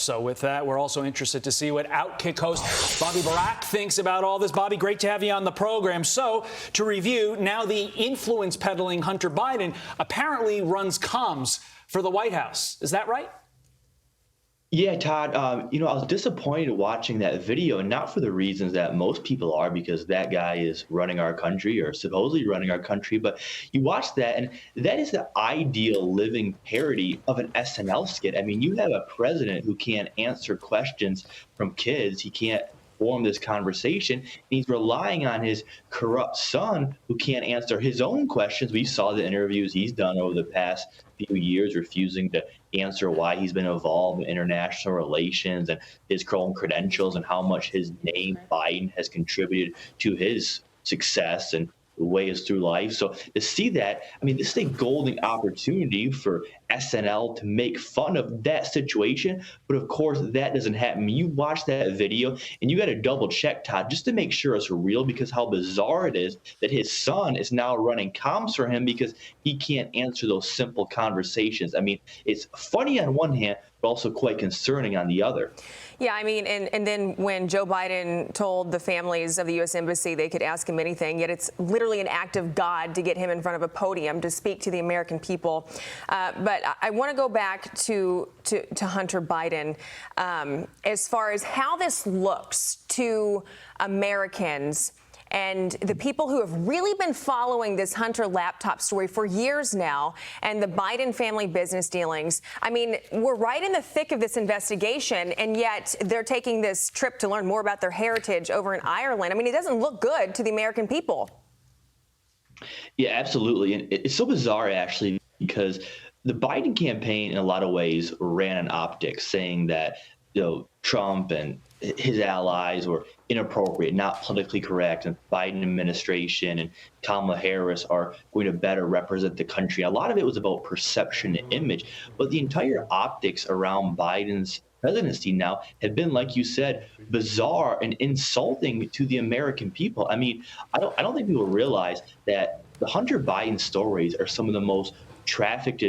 So with that, we're also interested to see what OutKick host Bobby Burack thinks about all this. Bobby, great to have you on the program. So to review, now the influence peddling Hunter Biden apparently runs comms for the White House. Is that right? Yeah, Todd, I was disappointed watching that video, and not for the reasons that most people are, because that guy is running our country or supposedly running our country. But you watch that, and that is the ideal living parody of an SNL skit. I mean, you have a president who can't answer questions from kids. He can't form this conversation. And he's relying on his corrupt son who can't answer his own questions. We saw the interviews he's done over the past few years, refusing to answer why he's been involved in international relations and his own credentials and how much his name, Biden, has contributed to his success and ways through life. So to see that, I mean, this is a golden opportunity for SNL to make fun of that situation. But of course, that doesn't happen. You watch that video and you got to double check, Todd, just to make sure it's real, because how bizarre it is that his son is now running comms for him because he can't answer those simple conversations. I mean, it's funny on one hand, but also quite concerning on the other. Yeah, I mean, and then when Joe Biden told the families of the U.S. Embassy they could ask him anything, yet it's literally an act of God to get him in front of a podium to speak to the American people. But I want to go back to Hunter Biden as far as how this looks to Americans and the people who have really been following this Hunter laptop story for years now and the Biden family business dealings. I mean, we're right in the thick of this investigation, and yet they're taking this trip to learn more about their heritage over in Ireland. I mean, it doesn't look good to the American people. Yeah, absolutely. And it's so bizarre, actually, because the Biden campaign in a lot of ways ran an optics saying that, Trump and his allies were inappropriate, not politically correct, and Biden administration and Kamala Harris are going to better represent the country. A lot of it was about perception and image, but the entire optics around Biden's presidency now have been, like you said, bizarre and insulting to the American people. I mean, I don't think people realize that the Hunter Biden stories are some of the most trafficked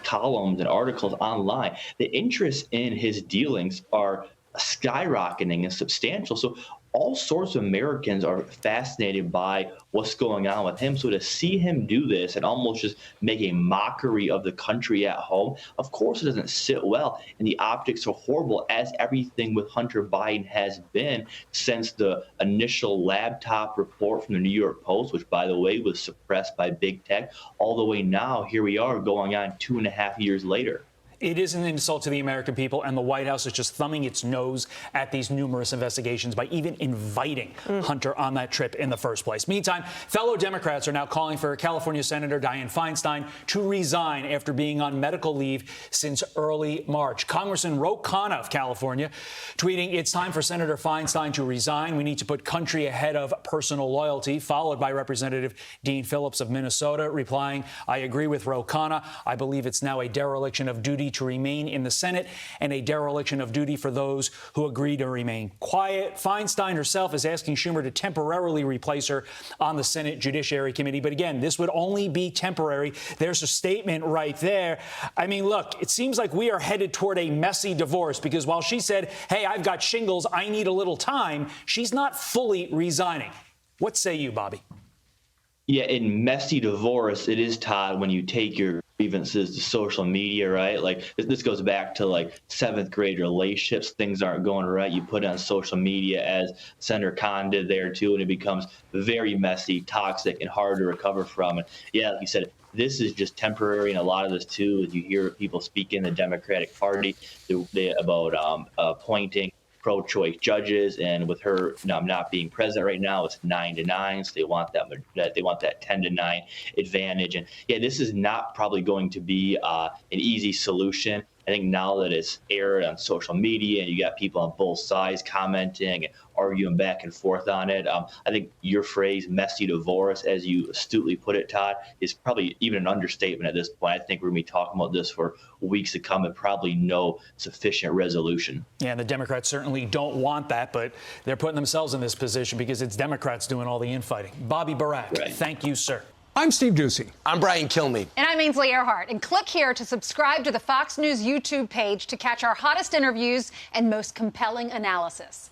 columns and articles online. The interest in his dealings are skyrocketing and substantial. So all sorts of Americans are fascinated by what's going on with him. So to see him do this and almost just make a mockery of the country at home, of course it doesn't sit well. And the optics are horrible, as everything with Hunter Biden has been since the initial laptop report from the New York Post, which, by the way, was suppressed by big tech, all the way now, here we are going on 2.5 years later. It is an insult to the American people, and the White House is just thumbing its nose at these numerous investigations by even inviting Hunter on that trip in the first place. Meantime, fellow Democrats are now calling for California Senator Dianne Feinstein to resign after being on medical leave since early March. Congressman Ro Khanna of California tweeting, "It's time for Senator Feinstein to resign. We need to put country ahead of personal loyalty," followed by Representative Dean Phillips of Minnesota replying, "I agree with Ro Khanna. I believe it's now a dereliction of duty to remain in the Senate and a dereliction of duty for those who agree to remain quiet." Feinstein herself is asking Schumer to temporarily replace her on the Senate Judiciary Committee. But again, this would only be temporary. There's a statement right there. I mean, look, it seems like we are headed toward a messy divorce, because while she said, "Hey, I've got shingles, I need a little time," she's not fully resigning. What say you, Bobby? Yeah, in messy divorce, it is, Todd, when you take your grievances to social media, right? Like, this goes back to like 7th grade relationships. Things aren't going right. You put it on social media, as Senator Khan did there too, and it becomes very messy, toxic, and hard to recover from. And yeah, like you said, this is just temporary, and a lot of this too, as you hear people speak in the Democratic Party about appointing pro-choice judges, and with her not being president right now, it's 9-9. So they want that 10-9 advantage. And yeah, this is not probably going to be an easy solution. I think now that it's aired on social media and you got people on both sides commenting and arguing back and forth on it, I think your phrase "messy divorce," as you astutely put it, Todd, is probably even an understatement at this point. I think we're going to be talking about this for weeks to come and probably no sufficient resolution. Yeah, and the Democrats certainly don't want that, but they're putting themselves in this position because it's Democrats doing all the infighting. Bobby Burack, Thank you, sir. I'm Steve Doocy. I'm Brian Kilmeade. And I'm Ainsley Earhart. And click here to subscribe to the Fox News YouTube page to catch our hottest interviews and most compelling analysis.